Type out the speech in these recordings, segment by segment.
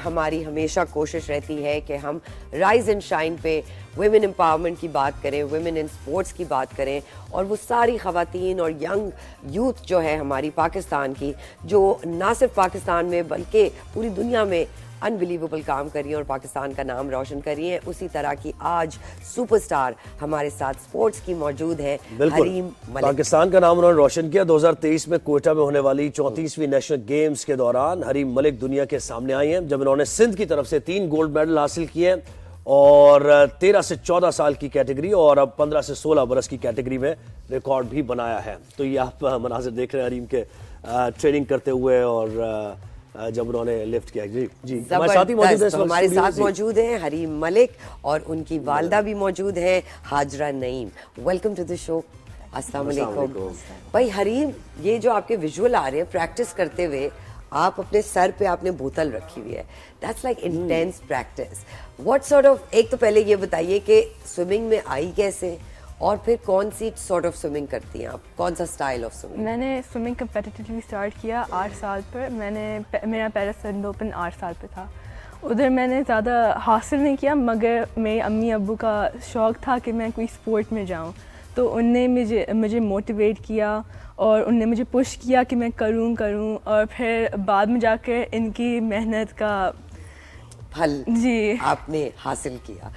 ہماری ہمیشہ کوشش رہتی ہے کہ ہم رائز اینڈ شائن پہ ویمن امپاورمنٹ کی بات کریں, ویمن ان سپورٹس کی بات کریں, اور وہ ساری خواتین اور ینگ یوتھ جو ہے ہماری پاکستان کی, جو نہ صرف پاکستان میں بلکہ پوری دنیا میں انبلیویبل کام کر رہی ہیں اور پاکستان کا نام روشن کر رہی ہیں. اسی طرح کی آج سپر سٹار ہمارے ساتھ سپورٹس کی موجود ہے, حریم ملک. پاکستان کا نام انہوں نے روشن کیا. 2023 میں کوئٹہ میں ہونے والی 34ویں نیشنل گیمز کے دوران حریم ملک دنیا کے سامنے آئی ہیں, جب انہوں نے سندھ کی طرف سے 3 گولڈ میڈل حاصل کیے اور 13 سے 14 سال کی کیٹیگری اور اب 15 سے 16 برس کی کیٹیگری میں ریکارڈ بھی بنایا ہے. تو یہ آپ مناظر دیکھ رہے ہیں حریم کے ٹریننگ کرتے ہوئے اور جب انہوں نے لفٹ کیا. جی ہمارے ساتھ موجود ہیں حریم ملک اور ان کی والدہ بھی موجود ہیں حاجرہ نعیم. ویلکم ٹو دی شو. السلام علیکم. بھائی حریم, یہ جو آپ کے ویژول آ رہے ہیں پریکٹس کرتے ہوئے, آپ اپنے سر پہ آپ نے بوتل رکھی ہوئی ہے, that's like intense practice. What sort of, ایک تو پہلے یہ بتائیے کہ سوئمنگ میں آئی کیسے, اور پھر کون سی سارٹ آف سوئمنگ کرتی ہیں آپ, کون سا اسٹائل آف سوئمنگ؟ میں نے سوئمنگ کمپیٹیٹیولی اسٹارٹ کیا 8 سال پر. میرا پہلا سندھ اوپن 8 سال پہ تھا. ادھر میں نے زیادہ حاصل نہیں کیا, مگر میرے امی ابو کا شوق تھا کہ میں کوئی اسپورٹ میں جاؤں, تو ان نے مجھے موٹیویٹ کیا اور ان نے مجھے پش کیا کہ میں کروں اور پھر بعد میں جا کے ان کی محنت کا پھل جی آپ نے حاصل کیا.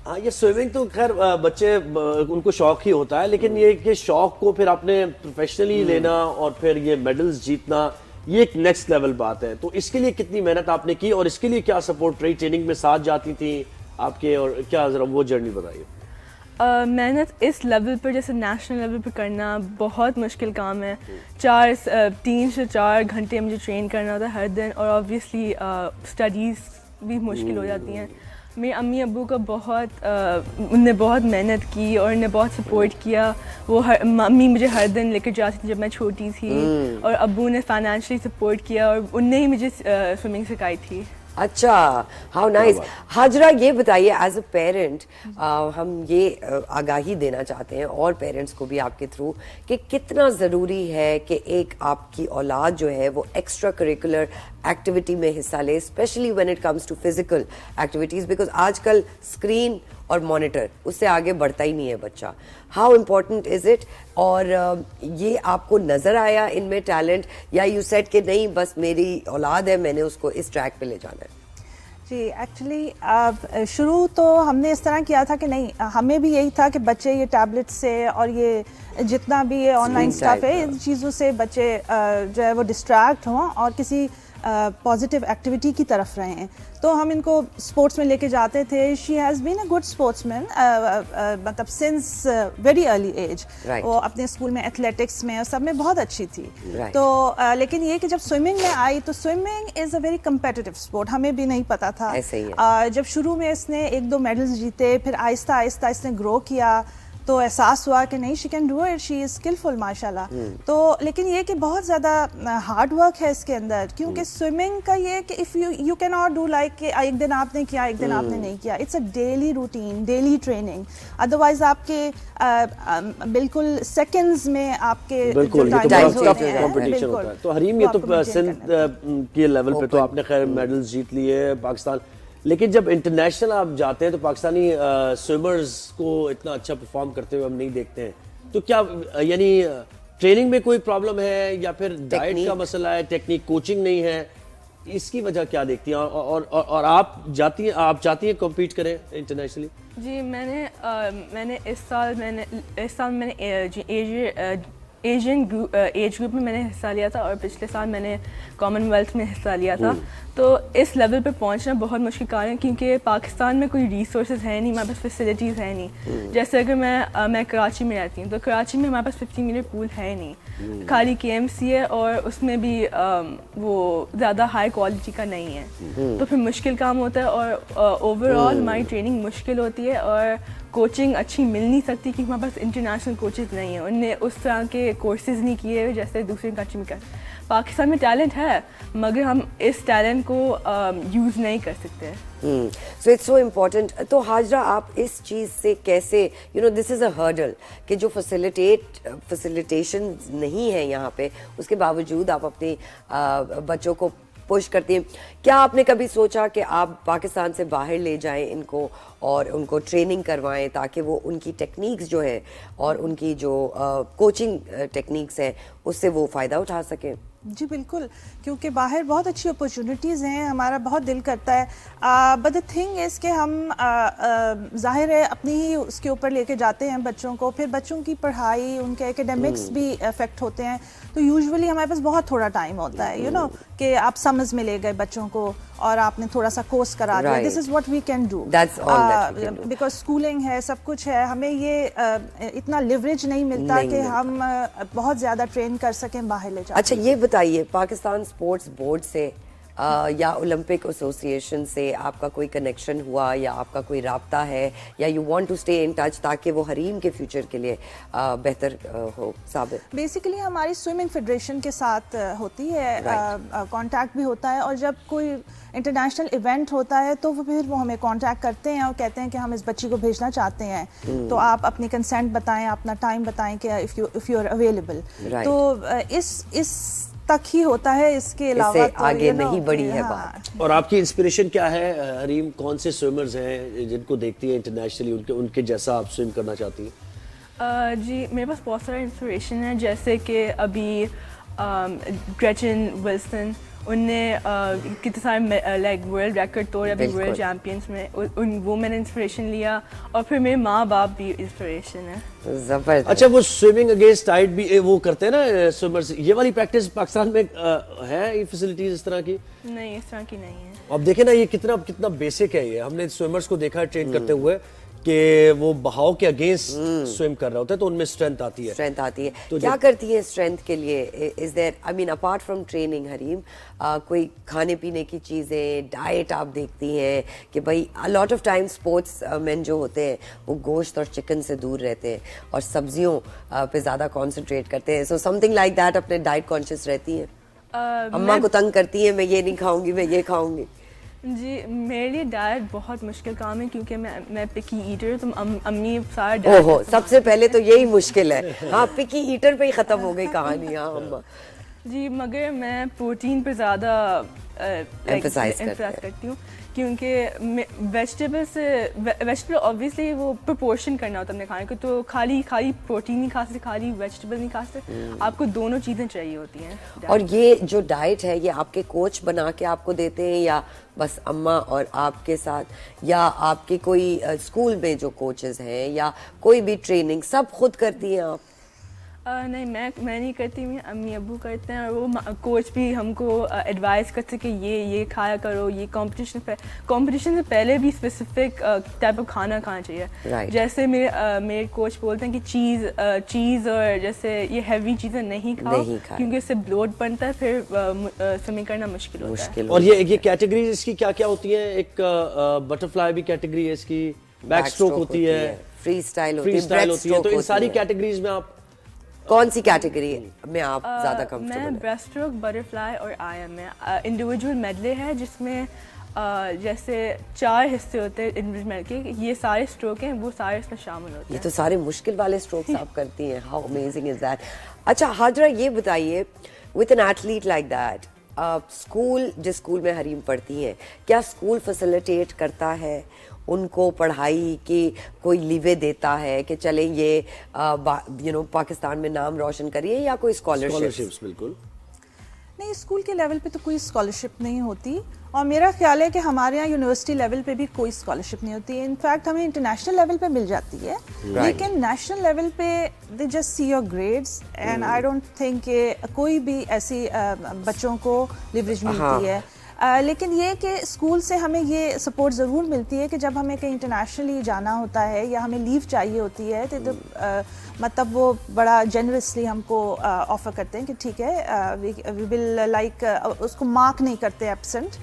ہاں, یہ سوئمنگ تو خیر بچے ان کو شوق ہی ہوتا ہے, لیکن یہ کہ شوق کو پھر آپ نے پروفیشنلی لینا اور پھر یہ میڈلز جیتنا, یہ ایک نیکسٹ لیول بات ہے. تو اس کے لیے کتنی محنت آپ نے کی اور اس کے لیے کیا سپورٹ رہی, ٹریننگ میں ساتھ جاتی تھیں آپ کے, اور کیا ذرا وہ جرنی بتائیے. محنت اس لیول پر, جیسے نیشنل لیول پہ کرنا بہت مشکل کام ہے. 3 سے 4 گھنٹے مجھے ٹرین کرنا ہوتا ہے ہر دن, اور آبویسلی اسٹڈیز بھی مشکل ہو جاتی ہیں. میرے امی ابو کا ان نے بہت محنت کی اور انہوں نے بہت سپورٹ کیا. وہ امی مجھے ہر دن لے کر جاتی تھی جب میں چھوٹی تھی, اور ابو نے فائنینشلی سپورٹ کیا اور ان نے ہی مجھے سوئمنگ سکھائی تھی. اچھا, ہاؤ نائس. حاجرہ, یہ بتائیے ایز اے پیرنٹ, ہم یہ آگاہی دینا چاہتے ہیں اور پیرنٹس کو بھی آپ کے تھرو, کہ کتنا ضروری ہے کہ ایک آپ کی اولاد جو ہے وہ ایکسٹرا کریکولر ایکٹیویٹی میں حصہ لے, especially when it comes to physical activities, because آج کل اسکرین اور مانیٹر, اس سے آگے بڑھتا ہی نہیں ہے بچہ. ہاؤ امپورٹنٹ از اٹ, اور یہ آپ کو نظر آیا ان میں ٹیلنٹ, یا یو سیڈ کہ نہیں بس میری اولاد ہے, میں نے اس کو اس ٹریک پہ لے جانا ہے؟ جی ایکچولی شروع تو ہم نے اس طرح کیا تھا کہ نہیں, ہمیں بھی یہی تھا کہ بچے یہ ٹیبلٹ سے اور یہ جتنا بھی یہ آن لائن اسٹف ہے ان چیزوں سے بچے جو ہے وہ ڈسٹریکٹ ہوں اور کسی پازیٹیو ایکٹیویٹی کی طرف رہے ہیں. تو ہم ان کو اسپورٹس میں لے کے جاتے تھے. She has been a good sportsman, مطلب سنس ویری ارلی ایج. وہ اپنے اسکول میں ایتھلیٹکس میں اور سب میں بہت اچھی تھی. تو لیکن یہ کہ جب سوئمنگ میں آئی تو swimming is a very competitive sport, ہمیں بھی نہیں پتا تھا. جب شروع میں اس نے 1-2 میڈلز جیتے, پھر آہستہ آہستہ اس نے گرو کیا, تو احساس ہوا کہ نہیں she can do it, she is skilful ماشاء اللہ. تو لیکن یہ کہ بہت زیادہ ہارڈ ورک ہے اس کے اندر, کیونکہ سوئمنگ کا یہ کہ if you can not do like کہ ایک دن آپ نے کیا ایک دن آپ نے نہیں کیا. It's a daily routine, daily training, otherwise آپ کے بالکل سیکنڈز میں آپ کے کمپٹیشن ہوتا ہے. تو حریم, یہ تو سندھ کے لیول پہ تو آپ نے خیر میڈلز جیت لیے پاکستان, لیکن جب انٹرنیشنل آپ جاتے ہیں تو پاکستانی سوئمرز کو اتنا اچھا پرفارم کرتے ہوئے ہم نہیں دیکھتے ہیں. تو کیا یعنی ٹریننگ میں کوئی پرابلم ہے, یا پھر ڈائٹ کا مسئلہ ہے, ٹیکنیک کوچنگ نہیں ہے, اس کی وجہ کیا دیکھتی ہیں, اور آپ چاہتی ہیں کمپیٹ کریں انٹرنیشنلی؟ جی میں نے اس سال میں نے ایشین ایج گروپ میں میں نے حصہ لیا تھا, اور پچھلے سال میں نے کامن ویلتھ میں حصہ لیا تھا. تو اس لیول پہ پہنچنا بہت مشکل کار ہے, کیونکہ پاکستان میں کوئی ریسورسز ہے نہیں, ہمارے پاس فیسلٹیز ہے نہیں. جیسے اگر میں کراچی میں رہتی ہوں, تو کراچی میں ہمارے پاس 15 میٹر پول ہے نہیں, خالی KMC ہے, اور اس میں بھی وہ زیادہ ہائی کوالٹی کا نہیں ہے. تو پھر مشکل کام ہوتا ہے, اور اوور آل ہماری ٹریننگ مشکل ہوتی ہے, اور کوچنگ اچھی مل نہیں سکتی کیونکہ ہمارے پاس انٹرنیشنل کوچز نہیں ہیں. ان نے اس طرح کے کورسز نہیں کیے جیسے دوسری کنٹری میں کرتے. پاکستان میں ٹیلنٹ ہے, مگر ہم اس ٹیلنٹ کو یوز نہیں کر سکتے. So it's so important. تو حاجرہ, آپ اس چیز سے کیسے, دس از اے ہرڈل کہ جو فیسیلیٹیشن نہیں ہے یہاں پہ, اس کے باوجود آپ اپنے بچوں کو पुश करती हैं. क्या आपने कभी सोचा कि आप पाकिस्तान से बाहर ले जाएं इनको और उनको ट्रेनिंग करवाएं ताकि वो उनकी टेक्निक्स जो है और उनकी जो कोचिंग टेक्निक्स हैं उससे वो फ़ायदा उठा सकें? जी बिल्कुल, क्योंकि बाहर बहुत अच्छी अपॉर्चुनिटीज़ हैं, हमारा बहुत दिल करता है, बट द थिंग इज़ कि हम ज़ाहिर है अपनी ही उसके ऊपर लेके जाते हैं बच्चों को, फिर बच्चों की पढ़ाई, उनके एकेडमिक्स भी अफेक्ट होते हैं, तो यूजुअली हमारे पास बहुत थोड़ा टाइम होता है, यू नो, कि आप समझ में ले गए बच्चों को और आपने थोड़ा सा कोर्स करा दिया. This is what we can do, because schooling है, सब कुछ है, हमें ये इतना लिवरेज नहीं मिलता कि हम बहुत ज़्यादा ट्रेन कर सकें बाहर ले जाकर. अच्छा ये बताइए, पाकिस्तान स्पोर्ट्स बोर्ड से या ओलंपिक एसोसिएशन से आपका कोई कनेक्शन हुआ या आपका कोई राब्ता है या you want to stay in touch ताकि वो हरीम के फ्यूचर के लिए बेहतर हो साबित? बेसिकली हमारी स्विमिंग फेडरेशन के साथ होती है, कांटेक्ट भी होता है, और जब कोई इंटरनेशनल इवेंट होता है तो फिर वो हमें कांटेक्ट करते हैं और कहते हैं कि हम इस बच्ची को भेजना चाहते हैं, तो आप अपनी कंसेंट बताएं, अपना टाइम बताएं कि इफ़ यू आर अवेलेबल. तो इस तक ही होता है, इसके अलावा तो आगे नहीं बढ़ी है बात. और आपकी इंस्पिरेशन क्या है हरीम? कौन से स्विमर्स हैं जिनको देखती हैं इंटरनेशनली, उनके जैसा आप स्विम करना चाहती हैं? जी मेरे पास बहुत सारा इंस्पिरेशन है, जैसे कि अभी ग्रेचन विल्सन, उनने कितने सारे लाइक वर्ल्ड रिकॉर्ड तोड़े अभी वर्ल्ड चैम्पियंस में, वो मैंने इंस्पिरेशन लिया, और फिर मेरे माँ बाप भी इंस्पिरेशन है. जबरदस्त. अच्छा, वो स्विमिंग अगेंस्ट टाइड भी वो करते हैं ना स्विमर्स, ये वाली प्रैक्टिस पाकिस्तान में है, ये फैसिलिटीज इस तरह की? नहीं, इस तरह की नहीं है. अब देखें ना, ये कितना बेसिक है. ये हमने स्विमर्स को देखा है ट्रेन करते हुए कि वो बहाव के अगेंस्ट स्विम कर रहे होते हैं, तो उनमें स्ट्रेंथ आती है. तो क्या करती है स्ट्रेंथ के लिए? Is there, I mean apart from training Hareem, कोई खाने पीने की चीज़ें, डाइट आप देखती हैं कि भाई a lot of time sports man जो होते हैं वो गोश्त और चिकन से दूर रहते हैं और सब्जियों पे ज़्यादा कॉन्सेंट्रेट करते हैं, सो समथिंग लाइक दैट, अपने डाइट कॉन्शियस रहती हैं? अम्मा को तंग करती है, मैं ये नहीं खाऊंगी, मैं ये खाऊंगी? जी मेरे लिए डाइट बहुत मुश्किल काम है, क्योंकि मैं पिकी ईटर हूँ, तो अम्मी सारा डाइट. ओहो, सबसे पहले तो यही मुश्किल है. हाँ, पिकी ईटर पे ही ख़त्म हो गई कहानी. हाँ अम्मा जी, मगर मैं प्रोटीन पे ज़्यादा एम्फसाइज करती हूँ, क्योंकि वेजिटेबल ऑब्वियसली वो प्रोपोर्शन करना होता है अपने खाने को, तो खाली प्रोटीन नहीं खा सकते, खाली वेजिटेबल नहीं खा सकते, आपको दोनों चीज़ें चाहिए होती हैं. और ये जो डाइट है ये आपके कोच बना के आपको देते हैं या बस अम्मा और आपके साथ, या आपके कोई स्कूल में जो कोचेस हैं या कोई भी ट्रेनिंग सब खुद करती हैं आप? नहीं, मैं नहीं करती हूँ, अम्मी अब्बू करते हैं, और वो कोच भी हमको एडवाइस करते कि ये खाया करो, ये कंपटीशन से पहले भी स्पेसिफिक टाइप ऑफ खाना खाना चाहिए. जैसे मेरे कोच बोलते हैं कि चीज़ और जैसे ये हैवी चीज़ें नहीं खाओ, क्योंकि इससे ब्लोट बनता है, फिर स्विमिंग करना मुश्किल होता है. और ये कैटेगरीज इसकी क्या क्या होती है? एक बटरफ्लाई भी कैटेगरी है इसकी, बैक स्ट्रोक होती है, फ्री स्टाइल होती है, तो इन सारी कैटेगरीज में आप कौन सी कैटेगरी में आप ज्यादा कंफर्टेबल हैं? मैं ब्रेस्ट स्ट्रोक, बटरफ्लाई और आईएम में. इंडिविजुअल मेडले है जिसमें जैसे 4 हिस्से होते हैं इंडिविजुअल मेडल के, ये सारे स्ट्रोक हैं, वो सारे इसमें शामिल होते हैं. ये तो सारे मुश्किल वाले स्ट्रोक्स आप करती हैं. How amazing is that. अच्छा हाजरा, ये बताइए, with an athlete like that, school, जिस स्कूल में हरीम पढ़ती हैं, क्या स्कूल फैसिलिटेट करता है उनको पढ़ाई की, कोई लीवे देता है कि चले ये पाकिस्तान में नाम रोशन करिए, या कोई स्कॉलरशिप्स? बिल्कुल नहीं, स्कूल के लेवल पे तो कोई स्कॉलरशिप नहीं होती, और मेरा ख्याल है कि हमारे यहाँ यूनिवर्सिटी लेवल पे भी कोई स्कॉलरशिप नहीं होती है. इनफैक्ट हमें इंटरनेशनल लेवल पे मिल जाती है, लेकिन नेशनल लेवल पे they just see your grades, and I don't think कि कोई भी ऐसी बच्चों को लिवरेज मिलती है. लेकिन ये कि स्कूल से हमें ये सपोर्ट ज़रूर मिलती है कि जब हमें कहीं इंटरनेशनली जाना होता है या हमें लीव चाहिए होती है, तो मतलब वो बड़ा जेनरसली हमको ऑफ़र करते हैं कि ठीक है, वी विल लाइक, उसको मार्क नहीं करते एब्सेंट,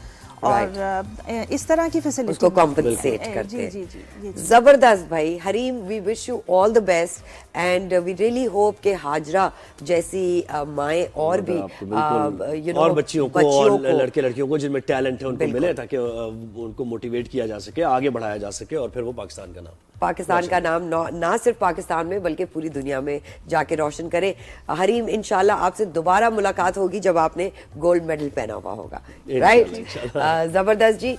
और इस तरह की फैसिलिटी उसको कॉम्पनसेट करते हैं. जी. जबरदस्त भाई. Hareem, we wish you all the best, and we really hope कि हाजरा जैसी माएँ और भी और बच्चियों को और लड़के लड़कियों को जिनमें टैलेंट है उनको मिले, ताकि उनको मोटिवेट किया जा सके, आगे बढ़ाया जा सके, और फिर वो पाकिस्तान का नाम پاکستان کا نام نہ صرف پاکستان میں بلکہ پوری دنیا میں جا کے روشن کرے. حریم انشاءاللہ آپ سے دوبارہ ملاقات ہوگی جب آپ نے گولڈ میڈل پہنا ہوا ہوگا. رائٹ, زبردست جی.